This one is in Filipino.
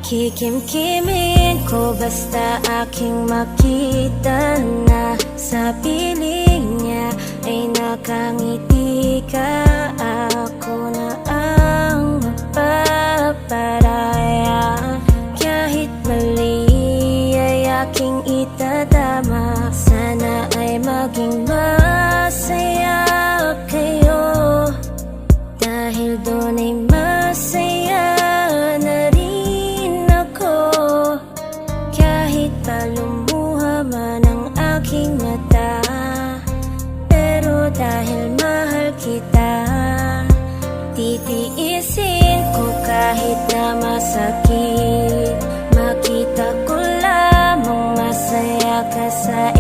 Kikimkimin ko basta aking makita na sa piling niya ay nakangiti ka. Ako na ang mapaparaya, kahit mali ay aking itatama. Sana ay maging masaya kayo, dahil doon ay masaya na rin ako. Kahit palumuha man ang aking mata, pero dahil mahal kita, titiisin ko kahit na masakit. Makita ko lamang masaya ka sa